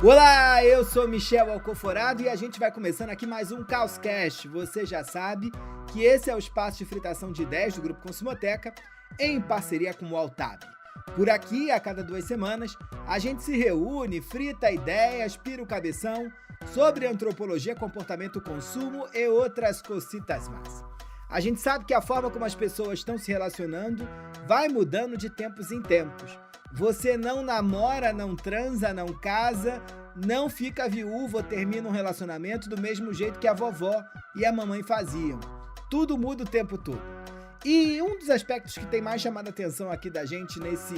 Olá, eu sou Michel Alcoforado e a gente vai começando aqui mais um Caoscast. Você já sabe que esse é o espaço de fritação de ideias do Grupo Consumoteca em parceria com o Altab. Por aqui, a cada 2 semanas, a gente se reúne, frita ideias, pira o cabeção sobre antropologia, comportamento, consumo e outras cositas más. A gente sabe que a forma como as pessoas estão se relacionando vai mudando de tempos em tempos. Você não namora, não transa, não casa, não fica viúva ou termina um relacionamento do mesmo jeito que a vovó e a mamãe faziam. Tudo muda o tempo todo. E um dos aspectos que tem mais chamado a atenção aqui da gente nesse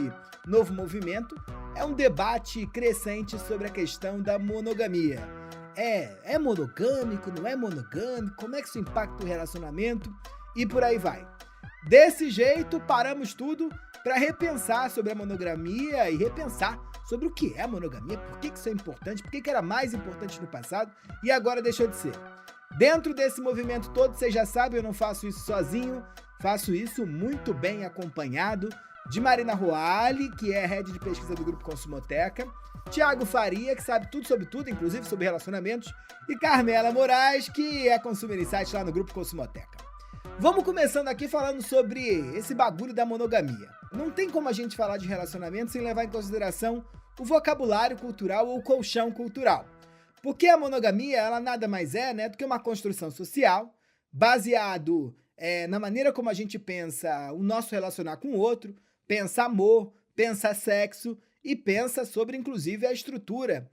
novo movimento é um debate crescente sobre a questão da monogamia. É monogâmico, não é monogâmico? Como é que isso impacta o relacionamento? E por aí vai. Desse jeito, paramos tudo para repensar sobre a monogamia e repensar sobre o que é a monogamia, por que isso é importante, por que era mais importante no passado e agora deixou de ser. Dentro desse movimento todo, você já sabe, eu não faço isso sozinho, faço isso muito bem acompanhado de Marina Roale, que é head de pesquisa do Grupo Consumoteca, Thiago Faria, que sabe tudo, inclusive sobre relacionamentos, e Carmela Moraes, que é Consumer Insight lá no Grupo Consumoteca. Vamos começando aqui falando sobre esse bagulho da monogamia. Não tem como a gente falar de relacionamento sem levar em consideração o vocabulário cultural ou o colchão cultural. Porque a monogamia, ela nada mais é, do que uma construção social baseado na maneira como a gente pensa o nosso relacionar com o outro, pensa amor, pensa sexo e pensa sobre, inclusive, a estrutura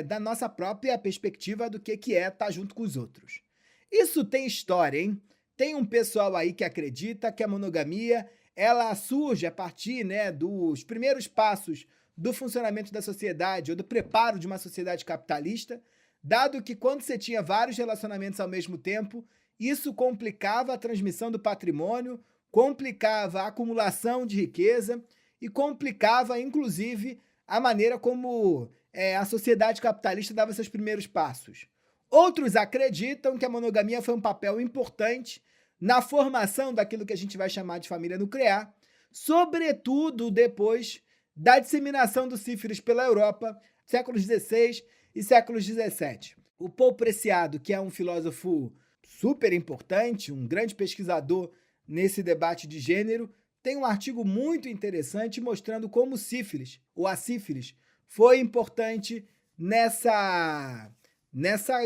da nossa própria perspectiva do que é estar junto com os outros. Isso tem história, hein? Tem um pessoal aí que acredita que a monogamia ela surge a partir dos primeiros passos do funcionamento da sociedade ou do preparo de uma sociedade capitalista, dado que quando você tinha vários relacionamentos ao mesmo tempo, isso complicava a transmissão do patrimônio, complicava a acumulação de riqueza e complicava, inclusive, a maneira como a sociedade capitalista dava seus primeiros passos. Outros acreditam que a monogamia foi um papel importante na formação daquilo que a gente vai chamar de família nuclear, sobretudo depois da disseminação do sífilis pela Europa, séculos XVI e séculos XVII. O Paul Preciado, que é um filósofo super importante, um grande pesquisador nesse debate de gênero, tem um artigo muito interessante mostrando como o sífilis, ou a sífilis, foi importante nessa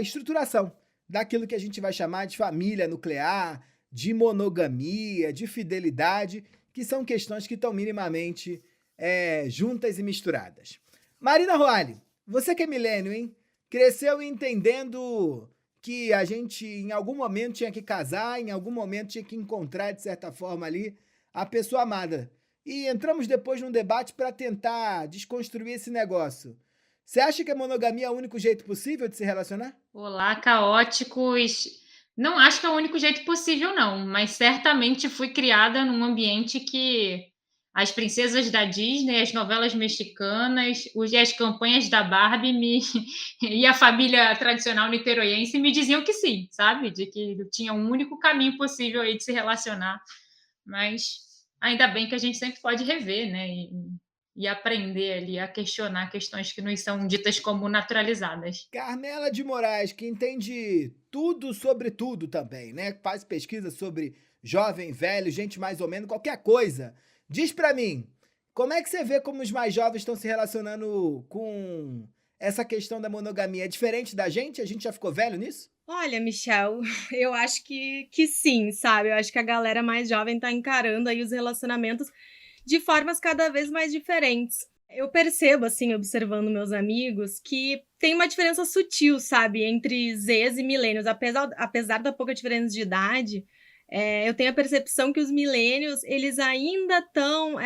estruturação daquilo que a gente vai chamar de família nuclear, de monogamia, de fidelidade, que são questões que estão minimamente juntas e misturadas. Marina Roale, você que é milênio, hein? Cresceu entendendo que a gente em algum momento tinha que casar, em algum momento tinha que encontrar, de certa forma ali, a pessoa amada. E entramos depois num debate para tentar desconstruir esse negócio. Você acha que a monogamia é o único jeito possível de se relacionar? Olá, caóticos. Não acho que é o único jeito possível, não, mas certamente fui criada num ambiente que as princesas da Disney, as novelas mexicanas, as campanhas da Barbie e a família tradicional niteroiense me diziam que sim, sabe? De que tinha um único caminho possível aí de se relacionar. Mas ainda bem que a gente sempre pode rever, né? E aprender ali a questionar questões que nos são ditas como naturalizadas. Carmela de Moraes, que entende tudo sobre tudo também, Faz pesquisa sobre jovem, velho, gente mais ou menos, qualquer coisa. Diz pra mim, como é que você vê como os mais jovens estão se relacionando com essa questão da monogamia? É diferente da gente? A gente já ficou velho nisso? Olha, Michel, eu acho que sim, sabe? Eu acho que a galera mais jovem tá encarando aí os relacionamentos de formas cada vez mais diferentes. Eu percebo, assim, observando meus amigos, que tem uma diferença sutil, sabe, entre Zs e milênios. Apesar da pouca diferença de idade, eu tenho a percepção que os milênios, eles ainda estão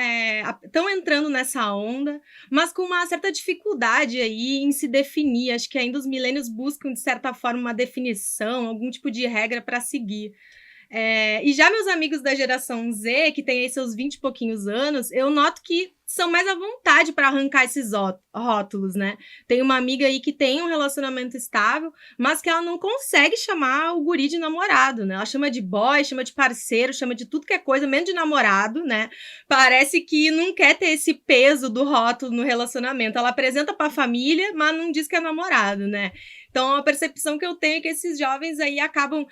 entrando nessa onda, mas com uma certa dificuldade aí em se definir. Acho que ainda os milênios buscam, de certa forma, uma definição, algum tipo de regra para seguir. E já meus amigos da geração Z, que tem aí seus 20 e pouquinhos anos, eu noto que são mais à vontade para arrancar esses rótulos, né? Tem uma amiga aí que tem um relacionamento estável, mas que ela não consegue chamar o guri de namorado, né? Ela chama de boy, chama de parceiro, chama de tudo que é coisa, menos de namorado, né? Parece que não quer ter esse peso do rótulo no relacionamento. Ela apresenta para a família, mas não diz que é namorado, né? Então, a percepção que eu tenho é que esses jovens aí acabam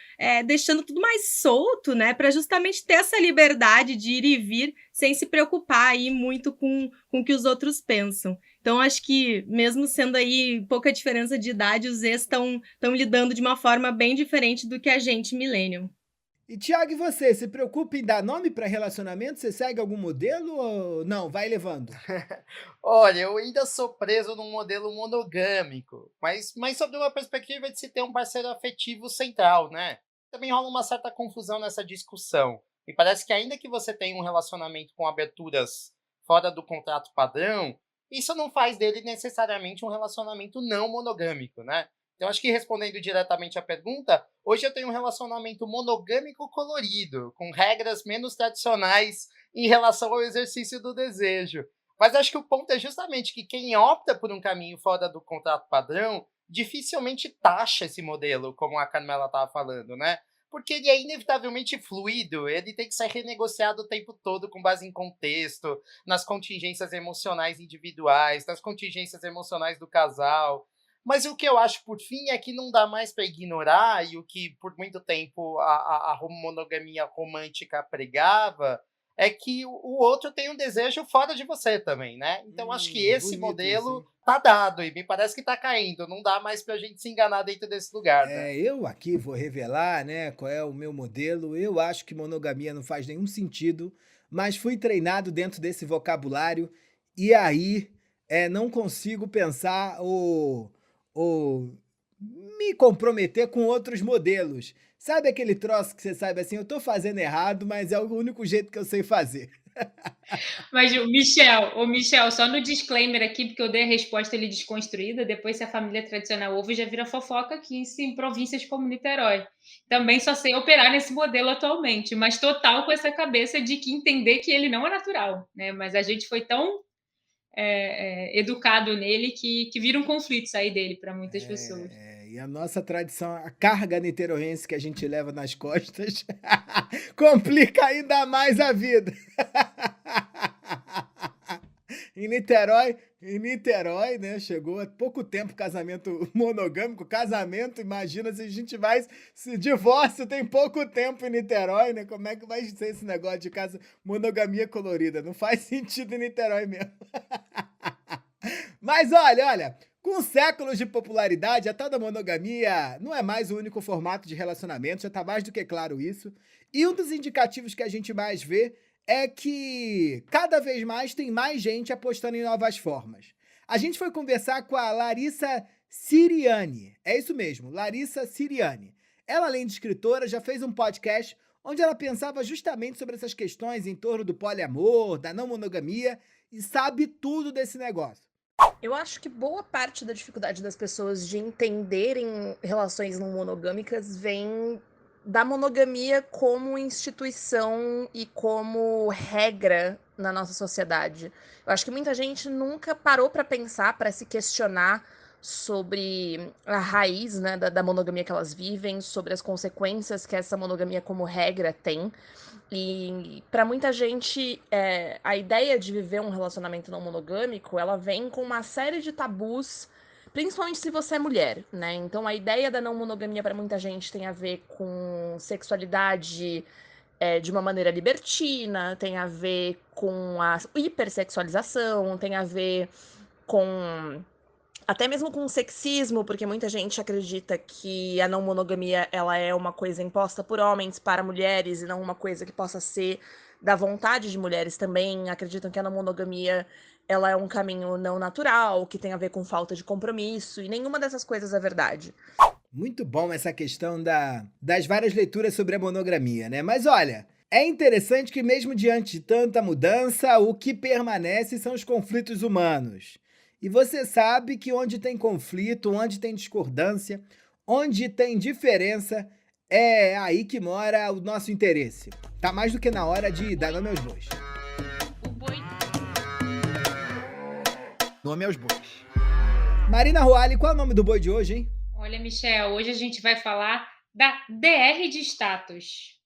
deixando tudo mais solto, né? Para justamente ter essa liberdade de ir e vir sem se preocupar aí muito com o que os outros pensam. Então, acho que, mesmo sendo aí pouca diferença de idade, os ex estão lidando de uma forma bem diferente do que a gente, millennial. E, Thiago, e você? Se preocupa em dar nome para relacionamento? Você segue algum modelo ou não? Vai levando. Olha, eu ainda sou preso num modelo monogâmico, mas sobre uma perspectiva de se ter um parceiro afetivo central, né? Também rola uma certa confusão nessa discussão. Me parece que ainda que você tenha um relacionamento com aberturas fora do contrato padrão, isso não faz dele necessariamente um relacionamento não monogâmico, né? Então, acho que respondendo diretamente à pergunta, hoje eu tenho um relacionamento monogâmico colorido, com regras menos tradicionais em relação ao exercício do desejo. Mas acho que o ponto é justamente que quem opta por um caminho fora do contrato padrão dificilmente taxa esse modelo, como a Carmela estava falando, né? Porque ele é inevitavelmente fluido, ele tem que ser renegociado o tempo todo com base em contexto, nas contingências emocionais individuais, nas contingências emocionais do casal. Mas o que eu acho, por fim, é que não dá mais para ignorar, e o que por muito tempo a monogamia romântica pregava, é que o outro tem um desejo fora de você também, né? Então acho que esse modelo tá dado, e me parece que tá caindo, não dá mais pra gente se enganar dentro desse lugar, né? Eu aqui vou revelar, né, qual é o meu modelo. Eu acho que monogamia não faz nenhum sentido, mas fui treinado dentro desse vocabulário, e aí não consigo pensar ou me comprometer com outros modelos. Sabe aquele troço que você sabe assim, eu tô fazendo errado, mas é o único jeito que eu sei fazer. Mas, Michel, só no disclaimer aqui, porque eu dei a resposta ali desconstruída, depois se a família tradicional ouve, já vira fofoca aqui em províncias como Niterói. Também só sei operar nesse modelo atualmente, mas total com essa cabeça de que entender que ele não é natural, né? Mas a gente foi tão educado nele que vira um conflito sair dele para muitas pessoas. E a nossa tradição, a carga niteroense que a gente leva nas costas, complica ainda mais a vida. Em Niterói, né, chegou há pouco tempo casamento monogâmico, imagina se a gente vai, se divórcio tem pouco tempo em Niterói, né, como é que vai ser esse negócio de monogamia colorida? Não faz sentido em Niterói mesmo. Mas olha, com séculos de popularidade, a tal da monogamia não é mais o único formato de relacionamento, já tá mais do que claro isso. E um dos indicativos que a gente mais vê é que cada vez mais tem mais gente apostando em novas formas. A gente foi conversar com a Larissa Siriani. É isso mesmo, Larissa Siriani. Ela, além de escritora, já fez um podcast onde ela pensava justamente sobre essas questões em torno do poliamor, da não monogamia, e sabe tudo desse negócio. Eu acho que boa parte da dificuldade das pessoas de entenderem relações não monogâmicas vem da monogamia como instituição e como regra na nossa sociedade. Eu acho que muita gente nunca parou para pensar, para se questionar sobre a raiz, né, da monogamia que elas vivem, sobre as consequências que essa monogamia como regra tem. E para muita gente, a ideia de viver um relacionamento não monogâmico, ela vem com uma série de tabus, principalmente se você é mulher, né? Então a ideia da não monogamia para muita gente tem a ver com sexualidade de uma maneira libertina, tem a ver com a hipersexualização, tem a ver com até mesmo com o sexismo, porque muita gente acredita que a não monogamia ela é uma coisa imposta por homens para mulheres e não uma coisa que possa ser da vontade de mulheres também. Acreditam que a não monogamia ela é um caminho não natural, que tem a ver com falta de compromisso, e nenhuma dessas coisas é verdade. Muito bom essa questão das várias leituras sobre a monogamia, né? Mas olha, é interessante que mesmo diante de tanta mudança, o que permanece são os conflitos humanos. E você sabe que onde tem conflito, onde tem discordância, onde tem diferença, é aí que mora o nosso interesse. Tá mais do que na hora de dar nome aos bois. O boi Nome aos bois. Marina Ruali, qual é o nome do boi de hoje, hein? Olha, Michel, hoje a gente vai falar da DR de status,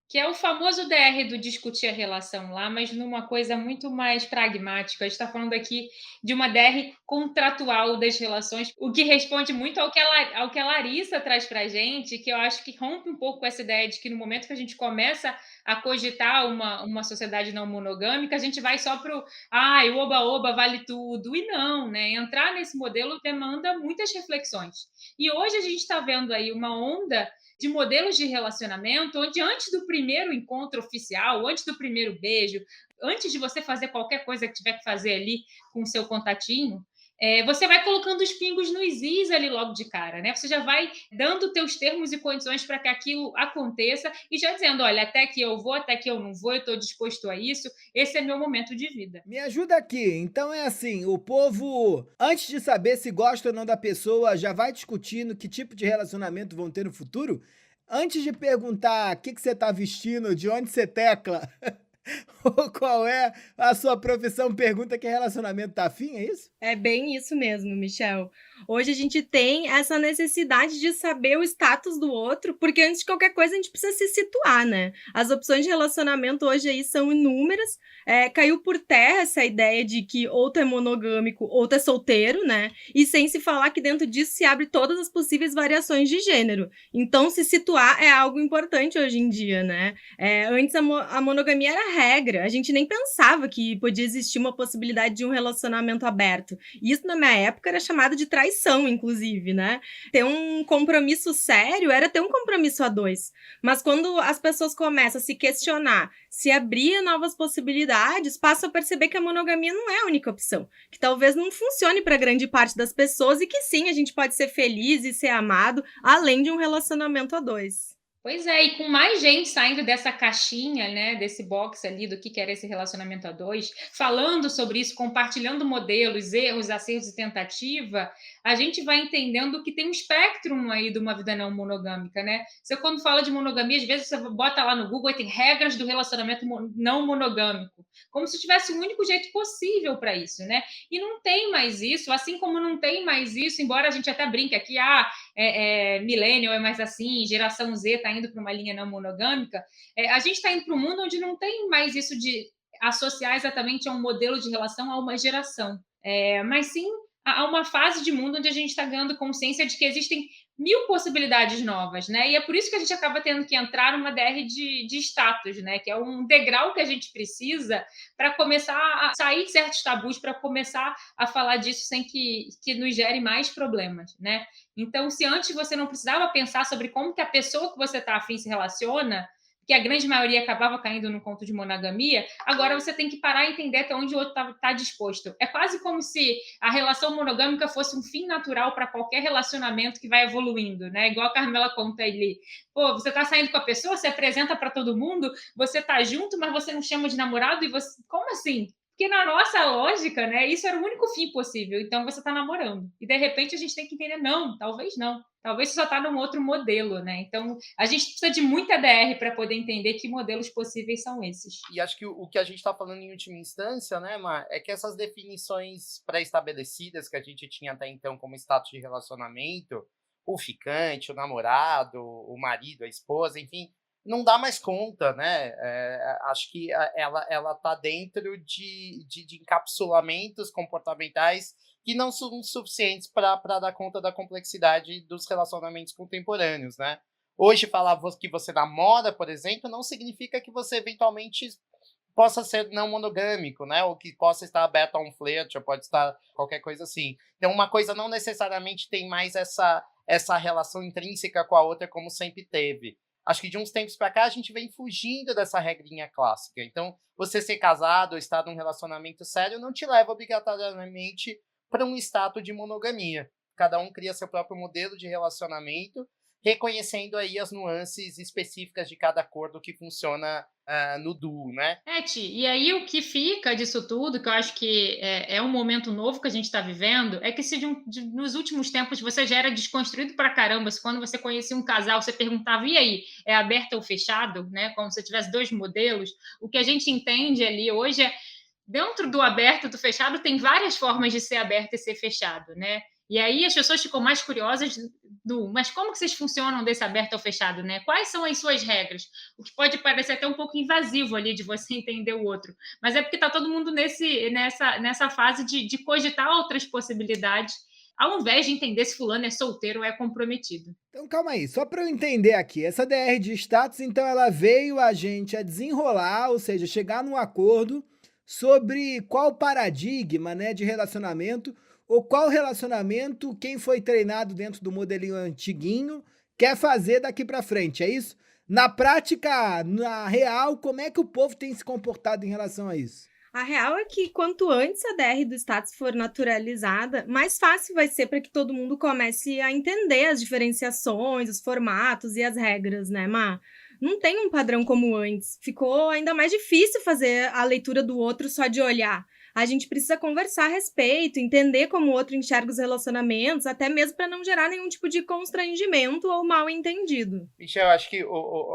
que é o famoso DR do discutir a relação lá, mas numa coisa muito mais pragmática. A gente está falando aqui de uma DR contratual das relações, o que responde muito ao que a Larissa traz para a gente, que eu acho que rompe um pouco com essa ideia de que no momento que a gente começa a cogitar uma sociedade não monogâmica, a gente vai só para o oba-oba vale tudo. E não, né? Entrar nesse modelo demanda muitas reflexões. E hoje a gente está vendo aí uma onda de modelos de relacionamento, onde antes do primeiro encontro oficial, antes do primeiro beijo, antes de você fazer qualquer coisa que tiver que fazer ali com o seu contatinho, você vai colocando os pingos nos is ali logo de cara, né? Você já vai dando teus termos e condições para que aquilo aconteça e já dizendo, olha, até que eu vou, até que eu não vou, eu estou disposto a isso, esse é meu momento de vida. Me ajuda aqui. Então é assim, o povo, antes de saber se gosta ou não da pessoa, já vai discutindo que tipo de relacionamento vão ter no futuro? Antes de perguntar o que você tá vestindo, de onde você tecla, ou qual é a sua profissão, pergunta que relacionamento tá afim, é isso? É bem isso mesmo, Michel. Hoje a gente tem essa necessidade de saber o status do outro, porque antes de qualquer coisa a gente precisa se situar, né? As opções de relacionamento hoje aí são inúmeras. Caiu por terra essa ideia de que ou tu é monogâmico ou tu é solteiro, né? E sem se falar que dentro disso se abre todas as possíveis variações de gênero. Então, se situar é algo importante hoje em dia, né? Antes a monogamia era regra. A gente nem pensava que podia existir uma possibilidade de um relacionamento aberto. Isso, na minha época, era chamado de traição, inclusive, né? Ter um compromisso sério era ter um compromisso a dois. Mas quando as pessoas começam a se questionar, se abrir novas possibilidades, passam a perceber que a monogamia não é a única opção. Que talvez não funcione para grande parte das pessoas e que sim, a gente pode ser feliz e ser amado, além de um relacionamento a dois. Pois é, e com mais gente saindo dessa caixinha, né, desse box ali do que era esse relacionamento a dois, falando sobre isso, compartilhando modelos, erros, acertos e tentativa, a gente vai entendendo que tem um espectro aí de uma vida não monogâmica, né? Você quando fala de monogamia, às vezes você bota lá no Google e tem regras do relacionamento não monogâmico, como se tivesse o único jeito possível para isso, né? E não tem mais isso, assim como não tem mais isso, embora a gente até brinque aqui, millennial é mais assim, geração Z está indo para uma linha não monogâmica, a gente está indo para um mundo onde não tem mais isso de associar exatamente a um modelo de relação a uma geração, mas sim a uma fase de mundo onde a gente está ganhando consciência de que existem 1000 possibilidades novas, né? E é por isso que a gente acaba tendo que entrar numa DR de status, né? Que é um degrau que a gente precisa para começar a sair de certos tabus, para começar a falar disso sem que nos gere mais problemas, né? Então, se antes você não precisava pensar sobre como que a pessoa que você está afim se relaciona, que a grande maioria acabava caindo no conto de monogamia, agora você tem que parar e entender até onde o outro está disposto. É quase como se a relação monogâmica fosse um fim natural para qualquer relacionamento que vai evoluindo, né? Igual a Carmela conta ali. Pô, você está saindo com a pessoa, você apresenta para todo mundo, você está junto, mas você não chama de namorado e você... Como assim? Porque na nossa lógica, né, isso era o único fim possível. Então você está namorando. E de repente a gente tem que entender, não, talvez não. Talvez você só está num outro modelo, né? Então a gente precisa de muita DR para poder entender que modelos possíveis são esses. E acho que o que a gente está falando em última instância, né, Mar, é que essas definições pré-estabelecidas que a gente tinha até então como status de relacionamento, o ficante, o namorado, o marido, a esposa, enfim, não dá mais conta, né? Acho que ela está dentro de encapsulamentos comportamentais que não são suficientes para dar conta da complexidade dos relacionamentos contemporâneos, né? Hoje, falar que você namora, por exemplo, não significa que você eventualmente possa ser não monogâmico, né? Ou que possa estar aberto a um flerte, ou pode estar qualquer coisa assim. Então, uma coisa não necessariamente tem mais essa relação intrínseca com a outra como sempre teve. Acho que de uns tempos para cá a gente vem fugindo dessa regrinha clássica. Então, você ser casado ou estar num relacionamento sério não te leva obrigatoriamente para um status de monogamia. Cada um cria seu próprio modelo de relacionamento, reconhecendo aí as nuances específicas de cada acordo que funciona no duo, né? Ti, e aí o que fica disso tudo, que eu acho que é um momento novo que a gente está vivendo, é que se nos últimos tempos você já era desconstruído pra caramba, se quando você conhecia um casal, você perguntava, e aí, é aberto ou fechado, né? Como se tivesse dois modelos, o que a gente entende ali hoje dentro do aberto e do fechado tem várias formas de ser aberto e ser fechado, né? E aí as pessoas ficam mais curiosas mas como que vocês funcionam desse aberto ao fechado, né? Quais são as suas regras? O que pode parecer até um pouco invasivo ali de você entender o outro. Mas é porque está todo mundo nessa fase de cogitar outras possibilidades, ao invés de entender se fulano é solteiro ou é comprometido. Então calma aí, só para eu entender aqui, essa DR de status, então ela veio a gente a desenrolar, ou seja, chegar num acordo sobre qual paradigma, né, de relacionamento, ou qual relacionamento quem foi treinado dentro do modelinho antiguinho quer fazer daqui para frente, é isso? Na prática, na real, como é que o povo tem se comportado em relação a isso? A real é que quanto antes a DR do status for naturalizada, mais fácil vai ser para que todo mundo comece a entender as diferenciações, os formatos e as regras, né, Má? Não tem um padrão como antes. Ficou ainda mais difícil fazer a leitura do outro só de olhar. A gente precisa conversar a respeito, entender como o outro enxerga os relacionamentos, até mesmo para não gerar nenhum tipo de constrangimento ou mal entendido. Michel, eu acho que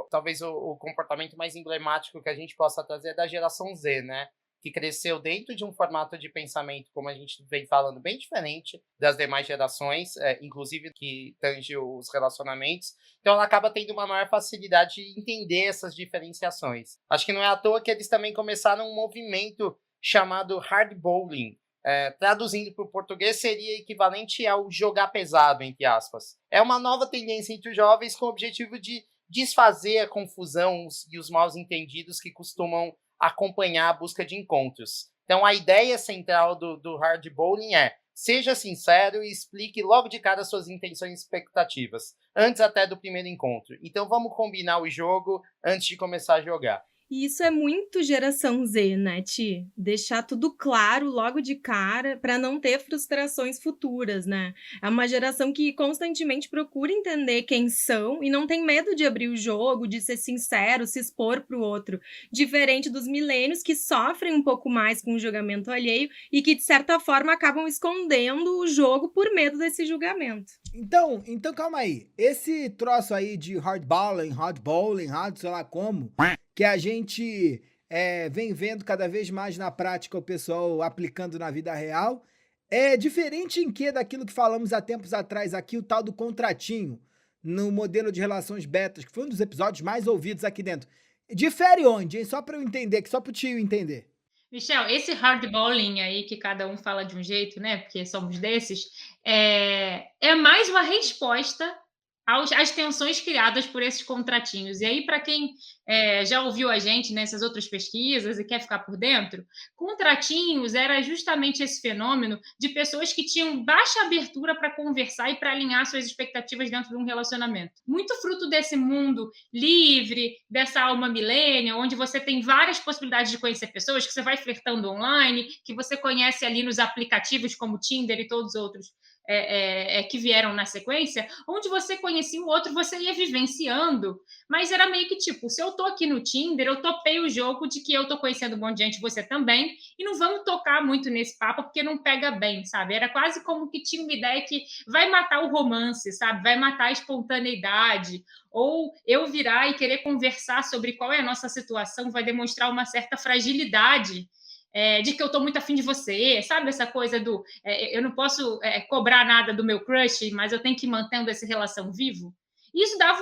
talvez o comportamento mais emblemático que a gente possa trazer é da geração Z, né? Que cresceu dentro de um formato de pensamento, como a gente vem falando, bem diferente das demais gerações, inclusive que tange os relacionamentos. Então ela acaba tendo uma maior facilidade de entender essas diferenciações. Acho que não é à toa que eles também começaram um movimento chamado hard bowling. Traduzindo para o português, seria equivalente ao jogar pesado, entre aspas. É uma nova tendência entre os jovens com o objetivo de desfazer a confusão e os mal entendidos que costumam acompanhar a busca de encontros. Então, a ideia central do hard bowling é: seja sincero e explique logo de cara suas intenções e expectativas, antes até do primeiro encontro. Então, vamos combinar o jogo antes de começar a jogar. E isso é muito geração Z, né, Ti? Deixar tudo claro logo de cara para não ter frustrações futuras, né? É uma geração que constantemente procura entender quem são e não tem medo de abrir o jogo, de ser sincero, se expor pro outro. Diferente dos milênios que sofrem um pouco mais com o julgamento alheio e que, de certa forma, acabam escondendo o jogo por medo desse julgamento. Então calma aí. Esse troço aí de hard bowling, sei lá como, que a gente vem vendo cada vez mais na prática o pessoal aplicando na vida real, é diferente em que daquilo que falamos há tempos atrás aqui, o tal do contratinho, no modelo de relações betas, que foi um dos episódios mais ouvidos aqui dentro. Difere onde, hein? Só para eu entender, só pro tio entender. Michel, esse hardballing aí, que cada um fala de um jeito, né? Porque somos desses, é mais uma resposta às tensões criadas por esses contratinhos. E aí, para quem já ouviu a gente nessas outras pesquisas e quer ficar por dentro, contratinhos era justamente esse fenômeno de pessoas que tinham baixa abertura para conversar e para alinhar suas expectativas dentro de um relacionamento. Muito fruto desse mundo livre, dessa alma millennial, onde você tem várias possibilidades de conhecer pessoas, que você vai flertando online, que você conhece ali nos aplicativos como Tinder e todos os outros que vieram na sequência, onde você conhecia o outro, você ia vivenciando, mas era meio que tipo, se eu tô aqui no Tinder, eu topei o jogo de que eu tô conhecendo um monte de gente, você também, e não vamos tocar muito nesse papo, porque não pega bem, sabe? Era quase como que tinha uma ideia que vai matar o romance, sabe? Vai matar a espontaneidade, ou eu virar e querer conversar sobre qual é a nossa situação vai demonstrar uma certa fragilidade, de que eu estou muito afim de você, sabe? Essa coisa do eu não posso cobrar nada do meu crush, mas eu tenho que ir mantendo essa relação vivo. E isso dava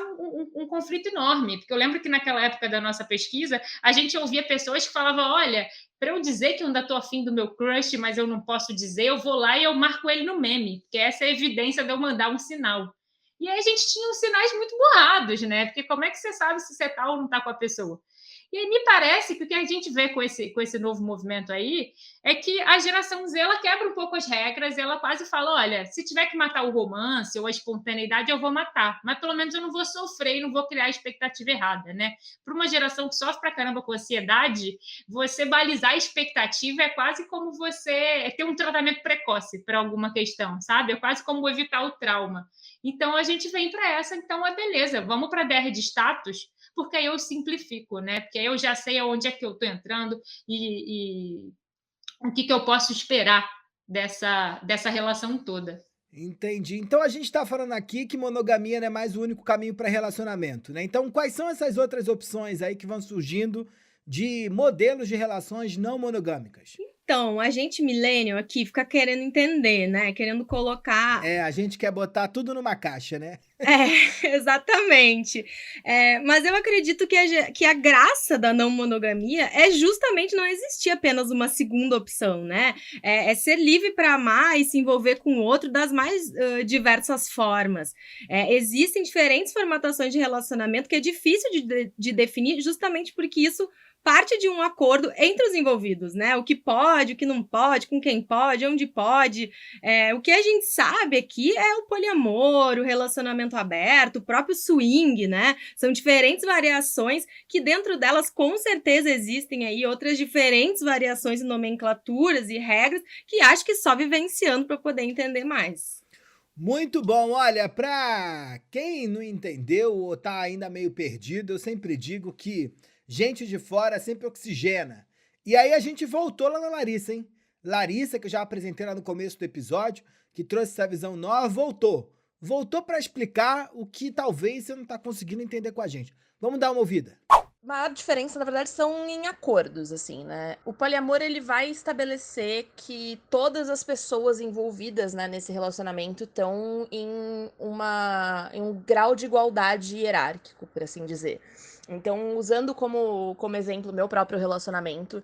um conflito enorme, porque eu lembro que naquela época da nossa pesquisa, a gente ouvia pessoas que falavam, olha, para eu dizer que eu ainda estou afim do meu crush, mas eu não posso dizer, eu vou lá e eu marco ele no meme, porque essa é a evidência de eu mandar um sinal. E aí a gente tinha uns sinais muito borrados, né? Porque como é que você sabe se você está ou não está com a pessoa? E aí me parece que o que a gente vê com esse novo movimento aí é que a geração Z, ela quebra um pouco as regras, ela quase fala, olha, se tiver que matar o romance ou a espontaneidade, eu vou matar, mas pelo menos eu não vou sofrer e não vou criar a expectativa errada, né? Para uma geração que sofre pra caramba com ansiedade, você balizar a expectativa é quase como você ter um tratamento precoce para alguma questão, sabe? É quase como evitar o trauma. Então a gente vem para essa, então beleza, vamos para a DR de status, porque aí eu simplifico, né? Porque aí eu já sei aonde é que eu estou entrando e o que eu posso esperar dessa relação toda. Entendi. Então a gente está falando aqui que monogamia não é mais o único caminho para relacionamento, né? Então quais são essas outras opções aí que vão surgindo de modelos de relações não monogâmicas? Então, a gente millennial aqui fica querendo entender, né? Querendo colocar. A gente quer botar tudo numa caixa, né? Exatamente. Mas eu acredito que a graça da não monogamia é justamente não existir apenas uma segunda opção, né? É ser livre para amar e se envolver com o outro das mais diversas formas. Existem diferentes formatações de relacionamento que é difícil de definir, justamente porque isso parte de um acordo entre os envolvidos, né? O que pode, o que não pode, com quem pode, onde pode. O que a gente sabe aqui é o poliamor, o relacionamento aberto, o próprio swing, né? São diferentes variações que dentro delas com certeza existem aí outras diferentes variações e nomenclaturas e regras que acho que só vivenciando para poder entender mais. Muito bom. Olha, para quem não entendeu ou tá ainda meio perdido, eu sempre digo que gente de fora sempre oxigena. E aí a gente voltou lá na Larissa, hein? Larissa, que eu já apresentei lá no começo do episódio, que trouxe essa visão nova, voltou. Voltou para explicar o que talvez você não tá conseguindo entender com a gente. Vamos dar uma ouvida. A maior diferença, na verdade, são em acordos, assim, né? O poliamor, ele vai estabelecer que todas as pessoas envolvidas, né, nesse relacionamento estão em um grau de igualdade hierárquico, por assim dizer. Então, usando como exemplo o meu próprio relacionamento,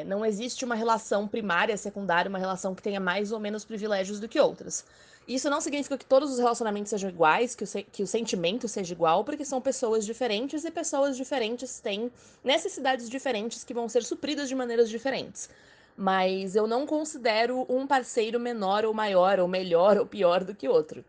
não existe uma relação primária, secundária, uma relação que tenha mais ou menos privilégios do que outras. Isso não significa que todos os relacionamentos sejam iguais, que o sentimento seja igual, porque são pessoas diferentes e pessoas diferentes têm necessidades diferentes que vão ser supridas de maneiras diferentes. Mas eu não considero um parceiro menor ou maior, ou melhor ou pior do que outro.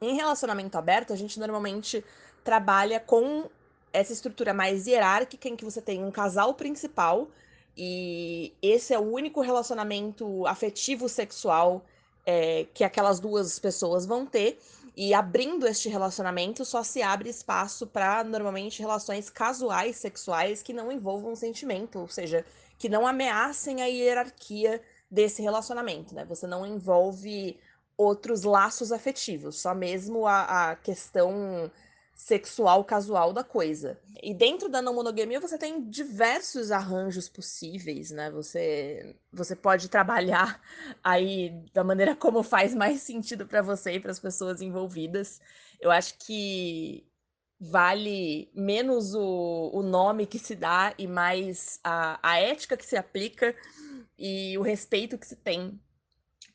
Em relacionamento aberto, a gente normalmente trabalha com essa estrutura mais hierárquica, em que você tem um casal principal, e esse é o único relacionamento afetivo sexual que aquelas duas pessoas vão ter, e abrindo este relacionamento só se abre espaço para, normalmente, relações casuais sexuais que não envolvam sentimento, ou seja, que não ameacem a hierarquia desse relacionamento, né? Você não envolve outros laços afetivos, só mesmo a questão sexual casual da coisa. E dentro da não monogamia você tem diversos arranjos possíveis, né? Você pode trabalhar aí da maneira como faz mais sentido para você e para as pessoas envolvidas. Eu acho que vale menos o nome que se dá e mais a ética que se aplica e o respeito que se tem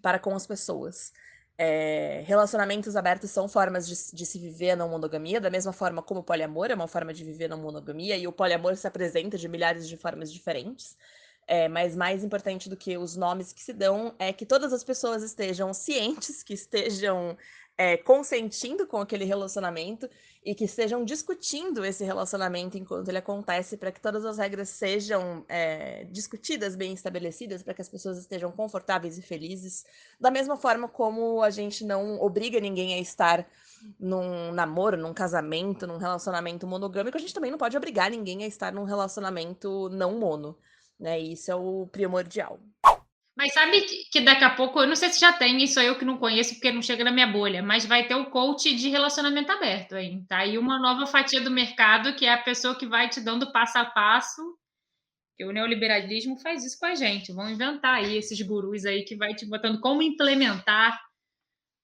para com as pessoas. Relacionamentos abertos são formas de se viver a não monogamia, da mesma forma como o poliamor é uma forma de viver a não monogamia, e o poliamor se apresenta de milhares de formas diferentes. Mas mais importante do que os nomes que se dão é que todas as pessoas estejam cientes, que estejam consentindo com aquele relacionamento e que estejam discutindo esse relacionamento enquanto ele acontece, para que todas as regras sejam discutidas, bem estabelecidas, para que as pessoas estejam confortáveis e felizes. Da mesma forma como a gente não obriga ninguém a estar num namoro, num casamento, num relacionamento monogâmico, a gente também não pode obrigar ninguém a estar num relacionamento não mono, né? E isso é o primordial. Mas sabe que daqui a pouco, eu não sei se já tem, isso eu que não conheço, porque não chega na minha bolha, mas vai ter o coach de relacionamento aberto aí. Tá aí uma nova fatia do mercado, que é a pessoa que vai te dando passo a passo, que o neoliberalismo faz isso com a gente. Vão inventar aí esses gurus aí que vai te botando como implementar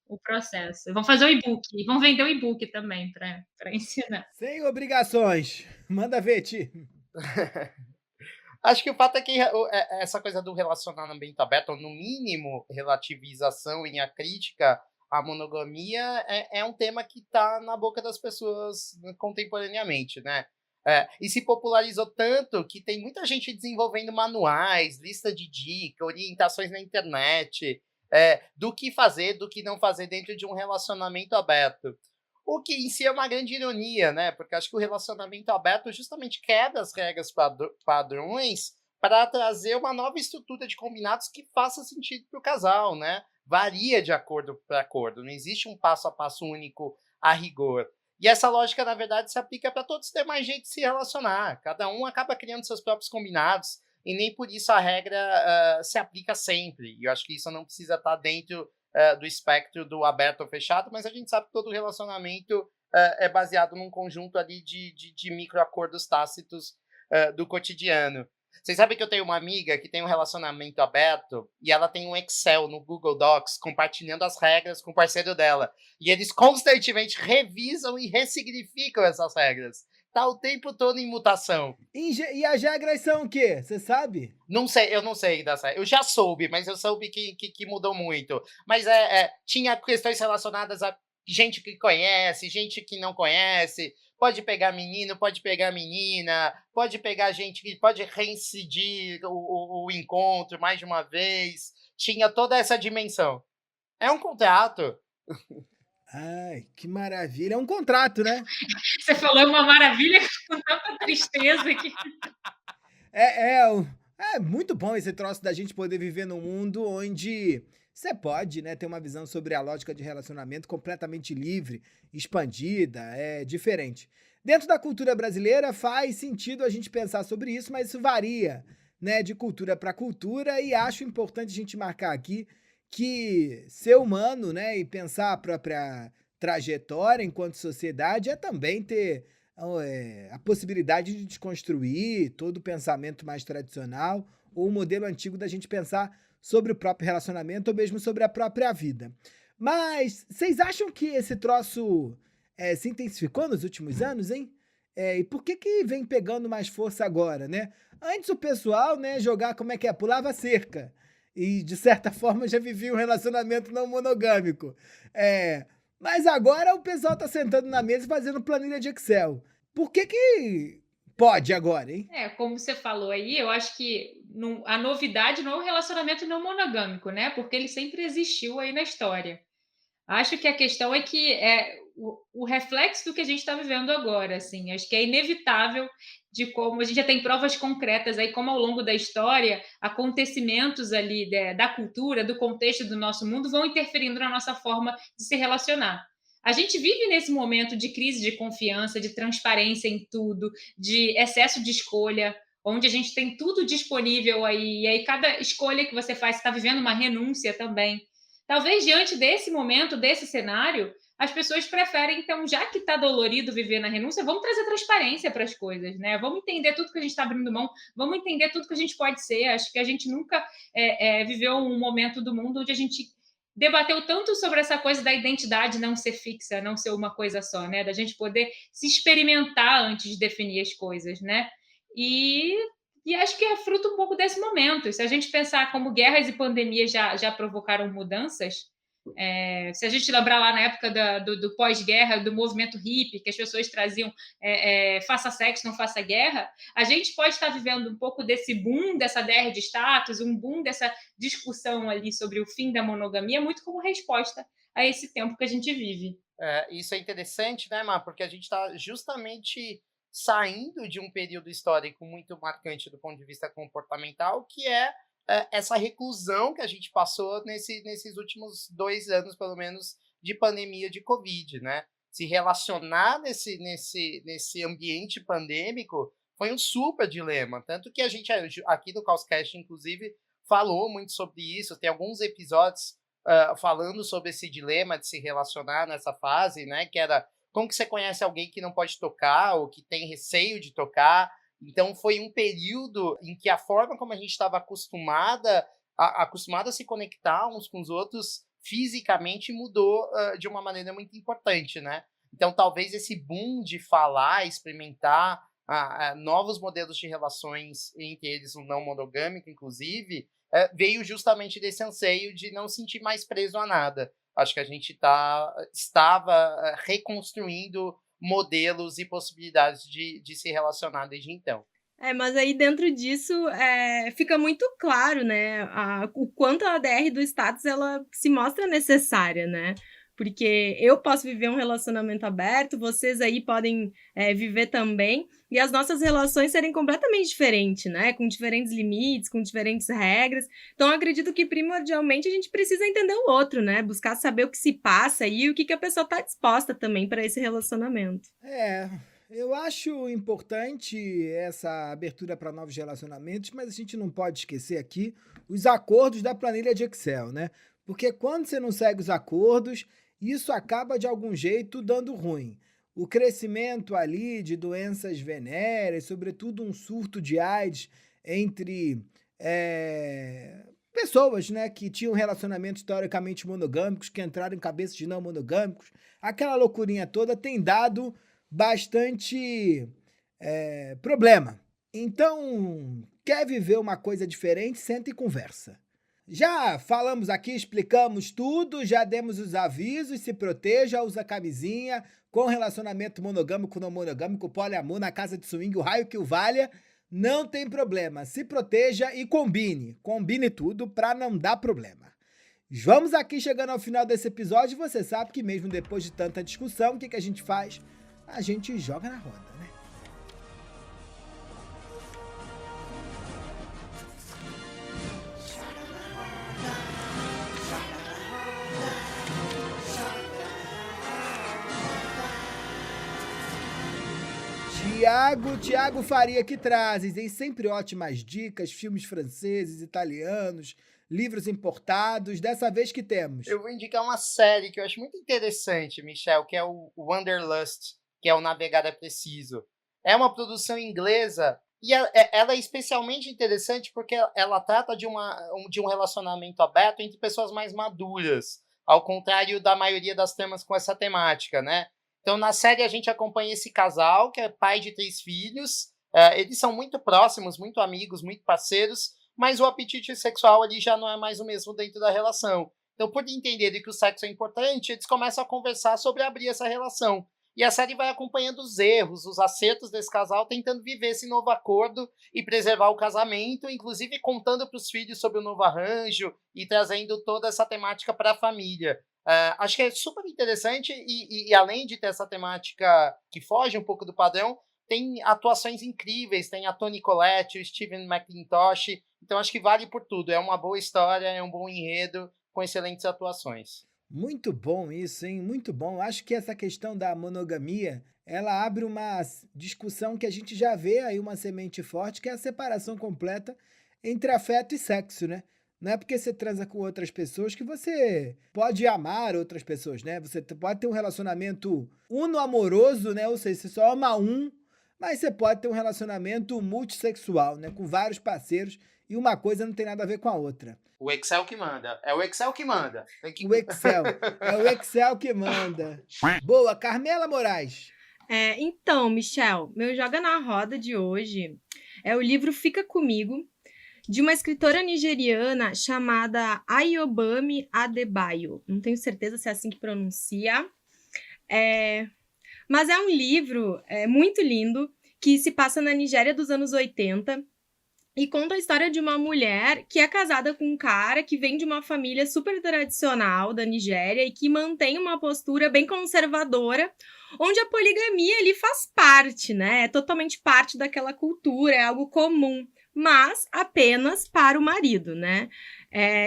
o processo. Vão fazer o e-book, vão vender o e-book também para ensinar. Sem obrigações. Manda ver, Ti. Acho que o fato é que essa coisa do relacionamento aberto, ou no mínimo relativização e a crítica à monogamia, é um tema que está na boca das pessoas contemporaneamente, né? E se popularizou tanto que tem muita gente desenvolvendo manuais, lista de dicas, orientações na internet, do que fazer, do que não fazer dentro de um relacionamento aberto. O que em si é uma grande ironia, né? Porque acho que o relacionamento aberto justamente quebra as regras padrões para trazer uma nova estrutura de combinados que faça sentido para o casal, né? Varia de acordo para acordo, não existe um passo a passo único a rigor. E essa lógica, na verdade, se aplica para todos ter mais jeito de se relacionar. Cada um acaba criando seus próprios combinados e nem por isso a regra se aplica sempre. E eu acho que isso não precisa estar dentro do espectro do aberto ou fechado, mas a gente sabe que todo relacionamento é baseado num conjunto ali de microacordos tácitos do cotidiano. Vocês sabem que eu tenho uma amiga que tem um relacionamento aberto e ela tem um Excel no Google Docs compartilhando as regras com o parceiro dela. E eles constantemente revisam e ressignificam essas regras. Tá o tempo todo em mutação. E as regras são o quê? Você sabe? Não sei, eu não sei das regras. Eu já soube, mas eu soube que mudou muito. Mas tinha questões relacionadas a gente que conhece, gente que não conhece. Pode pegar menino, pode pegar menina, pode pegar gente que pode reincidir o encontro mais de uma vez. Tinha toda essa dimensão. É um contrato. Ai, que maravilha. É um contrato, né? Você falou uma maravilha com tanta tristeza que... É muito bom esse troço da gente poder viver num mundo onde você pode, né, ter uma visão sobre a lógica de relacionamento completamente livre, expandida, diferente. Dentro da cultura brasileira faz sentido a gente pensar sobre isso, mas isso varia, né, de cultura para cultura, e acho importante a gente marcar aqui que ser humano, né, e pensar a própria trajetória enquanto sociedade é também ter a possibilidade de desconstruir todo o pensamento mais tradicional ou o modelo antigo da gente pensar sobre o próprio relacionamento ou mesmo sobre a própria vida. Mas vocês acham que esse troço se intensificou nos últimos anos, hein? E por que vem pegando mais força agora, né? Antes o pessoal, né, pulava cerca. E, de certa forma, já vivia um relacionamento não monogâmico. Mas agora o pessoal tá sentando na mesa e fazendo planilha de Excel. Por que pode agora, hein? Como você falou aí, eu acho que a novidade não é o relacionamento não monogâmico, né? Porque ele sempre existiu aí na história. Acho que a questão é que o reflexo do que a gente está vivendo agora, assim. Acho que é inevitável de como a gente já tem provas concretas aí, como ao longo da história, acontecimentos ali da cultura, do contexto do nosso mundo vão interferindo na nossa forma de se relacionar. A gente vive nesse momento de crise de confiança, de transparência em tudo, de excesso de escolha, onde a gente tem tudo disponível aí, e aí cada escolha que você faz, você está vivendo uma renúncia também. Talvez diante desse momento, desse cenário, as pessoas preferem, então, já que está dolorido viver na renúncia, vamos trazer transparência para as coisas, né? Vamos entender tudo que a gente está abrindo mão, vamos entender tudo que a gente pode ser. Acho que a gente nunca viveu um momento do mundo onde a gente debateu tanto sobre essa coisa da identidade não ser fixa, não ser uma coisa só, né? Da gente poder se experimentar antes de definir as coisas, né? E acho que é fruto um pouco desse momento. Se a gente pensar como guerras e pandemias já provocaram mudanças, se a gente lembrar lá na época do pós-guerra, do movimento hippie, que as pessoas traziam faça sexo, não faça guerra, a gente pode estar vivendo um pouco desse boom, dessa guerra de status, um boom dessa discussão ali sobre o fim da monogamia, muito como resposta a esse tempo que a gente vive. Isso é interessante, né, Má? Porque a gente está justamente saindo de um período histórico muito marcante do ponto de vista comportamental, que é essa reclusão que a gente passou nesses últimos 2 anos, pelo menos, de pandemia de Covid, né? Se relacionar nesse ambiente pandêmico foi um super dilema. Tanto que a gente, aqui no Causcast, inclusive, falou muito sobre isso. Tem alguns episódios falando sobre esse dilema de se relacionar nessa fase, né? Que era como que você conhece alguém que não pode tocar ou que tem receio de tocar. Então, foi um período em que a forma como a gente estava acostumado a se conectar uns com os outros fisicamente mudou de uma maneira muito importante, né? Então, talvez esse boom de falar, experimentar novos modelos de relações, entre eles o não monogâmico, inclusive, veio justamente desse anseio de não sentir mais preso a nada. Acho que a gente estava reconstruindo modelos e possibilidades de se relacionar desde então. Mas aí dentro disso fica muito claro, né, o quanto a ADR do status ela se mostra necessária, né? Porque eu posso viver um relacionamento aberto, vocês aí podem viver também, e as nossas relações serem completamente diferentes, né? Com diferentes limites, com diferentes regras. Então, eu acredito que primordialmente a gente precisa entender o outro, né? Buscar saber o que se passa e o que a pessoa está disposta também para esse relacionamento. Eu acho importante essa abertura para novos relacionamentos, mas a gente não pode esquecer aqui os acordos da planilha de Excel, né? Porque quando você não segue os acordos, isso acaba de algum jeito dando ruim. o crescimento ali de doenças venéreas, sobretudo um surto de AIDS entre pessoas, né, que tinham relacionamentos teoricamente monogâmicos, que entraram em cabeças de não monogâmicos, aquela loucurinha toda tem dado bastante problema. Então, quer viver uma coisa diferente? Senta e conversa. Já falamos aqui, explicamos tudo, já demos os avisos, se proteja, usa camisinha, com relacionamento monogâmico, não monogâmico, poliamor, na casa de swing, o raio que o valha, não tem problema. Se proteja e combine tudo para não dar problema. Vamos aqui chegando ao final desse episódio, você sabe que mesmo depois de tanta discussão, o que a gente faz? A gente joga na roda, né? Tiago Faria que trazes, hein? Sempre ótimas dicas, filmes franceses, italianos, livros importados. Dessa vez que temos? Eu vou indicar uma série que eu acho muito interessante, Michel, que é o Wanderlust, que é o Navegar é Preciso. É uma produção inglesa e ela é especialmente interessante porque ela trata de um relacionamento aberto entre pessoas mais maduras, ao contrário da maioria das tramas com essa temática, né? Então, na série, a gente acompanha esse casal, que é pai de 3 filhos. Eles são muito próximos, muito amigos, muito parceiros, mas o apetite sexual ali já não é mais o mesmo dentro da relação. Então, por entenderem que o sexo é importante, eles começam a conversar sobre abrir essa relação. E a série vai acompanhando os erros, os acertos desse casal, tentando viver esse novo acordo e preservar o casamento, inclusive contando para os filhos sobre o novo arranjo e trazendo toda essa temática para a família. Acho que é super interessante e além de ter essa temática que foge um pouco do padrão, tem atuações incríveis, tem a Toni Collette, o Steven McIntosh, então acho que vale por tudo, é uma boa história, é um bom enredo, com excelentes atuações. Muito bom isso, hein? Muito bom. Acho que essa questão da monogamia, ela abre uma discussão que a gente já vê aí, uma semente forte, que é a separação completa entre afeto e sexo, né? Não é porque você transa com outras pessoas que você pode amar outras pessoas, né? Você pode ter um relacionamento uno-amoroso, né? Ou seja, você só ama um, mas você pode ter um relacionamento multissexual, né? Com vários parceiros e uma coisa não tem nada a ver com a outra. O Excel que manda. É o Excel que manda. O Excel. É o Excel que manda. Boa, Carmela Moraes. Então, Michel, meu Joga na Roda de hoje é o livro Fica Comigo, de uma escritora nigeriana chamada Ayobami Adebayo. Não tenho certeza se é assim que pronuncia. Mas é um livro muito lindo, que se passa na Nigéria dos anos 80 e conta a história de uma mulher que é casada com um cara que vem de uma família super tradicional da Nigéria e que mantém uma postura bem conservadora, onde a poligamia ali faz parte, né? É totalmente parte daquela cultura, é algo comum, mas apenas para o marido, né?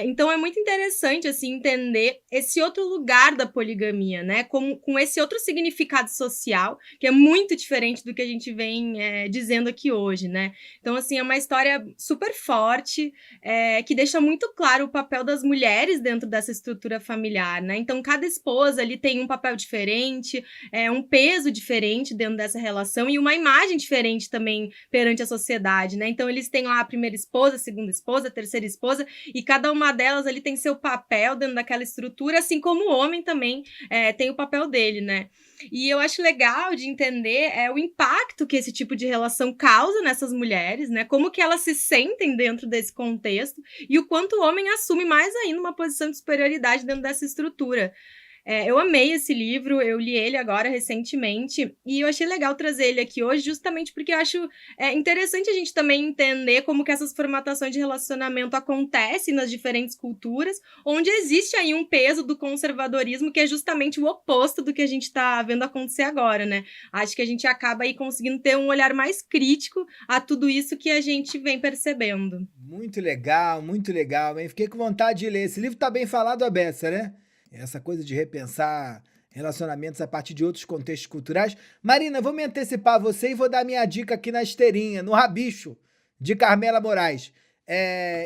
Então é muito interessante assim entender esse outro lugar da poligamia, né? Com esse outro significado social, que é muito diferente do que a gente vem dizendo aqui hoje, né? Então, assim, é uma história super forte, que deixa muito claro o papel das mulheres dentro dessa estrutura familiar, né? Então, cada esposa ali tem um papel diferente, um peso diferente dentro dessa relação e uma imagem diferente também perante a sociedade, né? Então, eles têm lá a primeira esposa, a segunda esposa, a terceira esposa, e cada uma delas ali tem seu papel dentro daquela estrutura, assim como o homem também tem o papel dele, né? E eu acho legal de entender o impacto que esse tipo de relação causa nessas mulheres, né? Como que elas se sentem dentro desse contexto e o quanto o homem assume mais ainda uma posição de superioridade dentro dessa estrutura. Eu amei esse livro, eu li ele agora recentemente e eu achei legal trazer ele aqui hoje justamente porque eu acho interessante a gente também entender como que essas formatações de relacionamento acontecem nas diferentes culturas, onde existe aí um peso do conservadorismo que é justamente o oposto do que a gente está vendo acontecer agora, né? Acho que a gente acaba aí conseguindo ter um olhar mais crítico a tudo isso que a gente vem percebendo. Muito legal, hein? Fiquei com vontade de ler. Esse livro tá bem falado, a beça, né? Essa coisa de repensar relacionamentos a partir de outros contextos culturais. Marina, vou me antecipar a você e vou dar minha dica aqui na esteirinha, no Rabicho, de Carmela Moraes.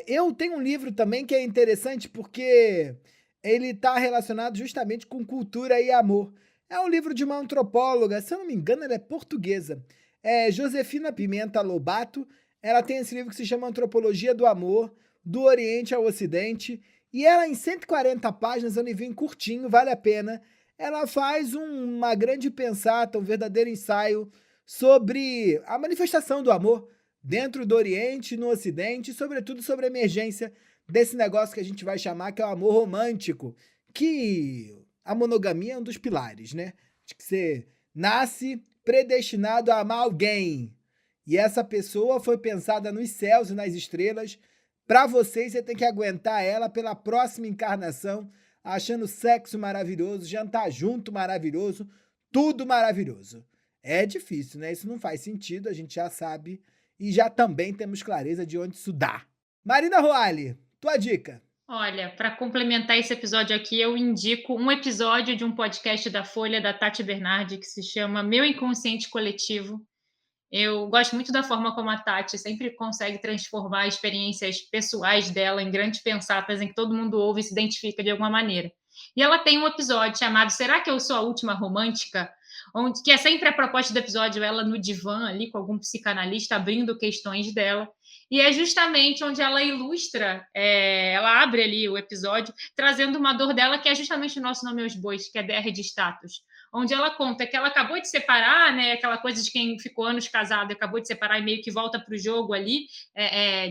Eu tenho um livro também que é interessante porque ele está relacionado justamente com cultura e amor, É um livro de uma antropóloga, se eu não me engano, ela é portuguesa. É Josefina Pimenta Lobato. Ela tem esse livro que se chama Antropologia do Amor, do Oriente ao Ocidente. E ela, em 140 páginas, é um livrinho curtinho, vale a pena. Ela faz uma grande pensata, um verdadeiro ensaio sobre a manifestação do amor dentro do Oriente, no Ocidente, e sobretudo sobre a emergência desse negócio que a gente vai chamar que é o amor romântico, que a monogamia é um dos pilares, né? De que você nasce predestinado a amar alguém. E essa pessoa foi pensada nos céus e nas estrelas. Para você tem que aguentar ela pela próxima encarnação, achando sexo maravilhoso, jantar junto maravilhoso, tudo maravilhoso. É difícil, né? Isso não faz sentido, a gente já sabe e já também temos clareza de onde isso dá. Marina Roale, tua dica. Olha, para complementar esse episódio aqui, eu indico um episódio de um podcast da Folha, da Tati Bernardi, que se chama Meu Inconsciente Coletivo. Eu gosto muito da forma como a Tati sempre consegue transformar experiências pessoais dela em grandes pensatas em que todo mundo ouve e se identifica de alguma maneira. E ela tem um episódio chamado Será que eu sou a última romântica? Que é sempre a proposta do episódio, ela no divã ali com algum psicanalista abrindo questões dela. E é justamente onde ela ilustra, ela abre ali o episódio, trazendo uma dor dela, que é justamente o nosso Nome aos Bois, que é DR de status. Onde ela conta que ela acabou de separar, né, aquela coisa de quem ficou anos casado e acabou de separar e meio que volta para o jogo ali,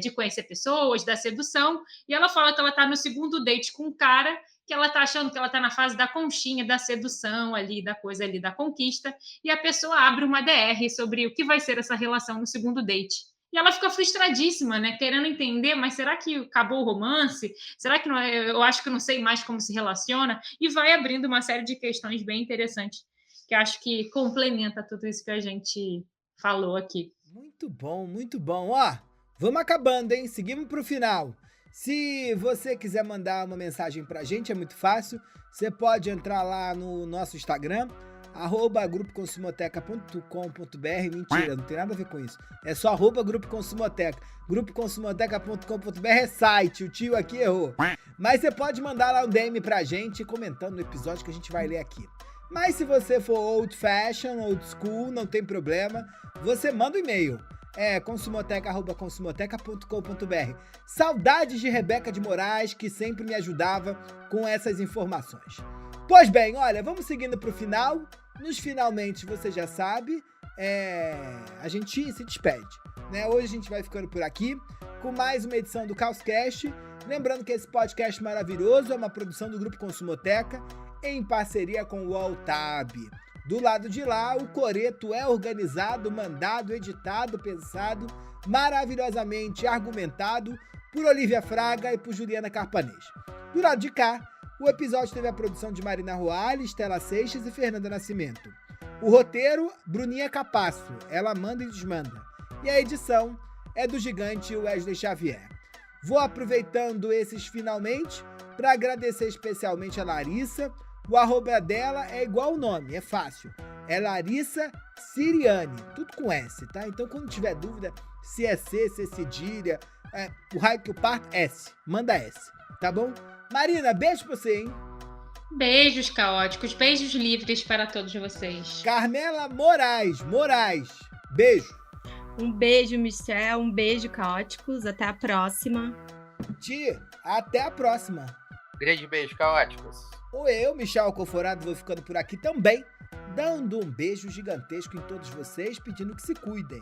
de conhecer pessoas, da sedução. E ela fala que ela está no segundo date com um cara que ela está achando que ela está na fase da conchinha, da sedução ali, da coisa ali, da conquista, e a pessoa abre uma DR sobre o que vai ser essa relação no segundo date. E ela fica frustradíssima, né? Querendo entender, mas será que acabou o romance? Será que não é? Eu acho que não sei mais como se relaciona? E vai abrindo uma série de questões bem interessantes, que acho que complementa tudo isso que a gente falou aqui. Muito bom, muito bom. Ó, vamos acabando, hein? Seguimos para o final. Se você quiser mandar uma mensagem pra gente, é muito fácil. Você pode entrar lá no nosso Instagram, @grupoconsumoteca.com.br. Mentira, não tem nada a ver com isso. É só @grupoconsumoteca. Grupoconsumoteca.com.br é site, o tio aqui errou. Mas você pode mandar lá um DM pra gente, comentando no episódio que a gente vai ler aqui. Mas se você for old fashion, old school, não tem problema, você manda um e-mail. consumoteca@consumoteca.com.br. Saudades de Rebeca de Moraes, que sempre me ajudava com essas informações. Pois bem, olha, vamos seguindo pro final. Nos finalmente, você já sabe, a gente se despede, né? Hoje a gente vai ficando por aqui com mais uma edição do Caoscast. Lembrando que esse podcast maravilhoso é uma produção do Grupo Consumoteca em parceria com o Altab. Do lado de lá, o coreto é organizado, mandado, editado, pensado, maravilhosamente argumentado por Olivia Fraga e por Juliana Carpanês. Do lado de cá, o episódio teve a produção de Marina Roale, Estela Seixas e Fernanda Nascimento. O roteiro, Bruninha Capasso, ela manda e desmanda. E a edição é do gigante Wesley Xavier. Vou aproveitando esses finalmente para agradecer especialmente a Larissa. O @ dela é igual o nome, é fácil. É Larissa Siriane, tudo com S, tá? Então, quando tiver dúvida se é C, se é cedilha, o raio que o parto, S. Manda S, tá bom? Marina, beijo pra você, hein? Beijos caóticos, beijos livres para todos vocês. Carmela Moraes, beijo. Um beijo, Michel, um beijo, caóticos. Até a próxima. Tia, até a próxima. Grande beijo, caóticos. Eu, Michel Alcoforado, vou ficando por aqui também, dando um beijo gigantesco em todos vocês, pedindo que se cuidem.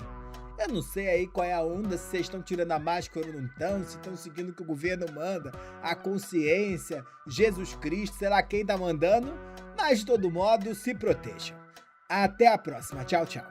Eu não sei aí qual é a onda, se vocês estão tirando a máscara ou não estão, se estão seguindo o que o governo manda, a consciência, Jesus Cristo, sei lá quem tá mandando, mas de todo modo, se protejam. Até a próxima. Tchau, tchau.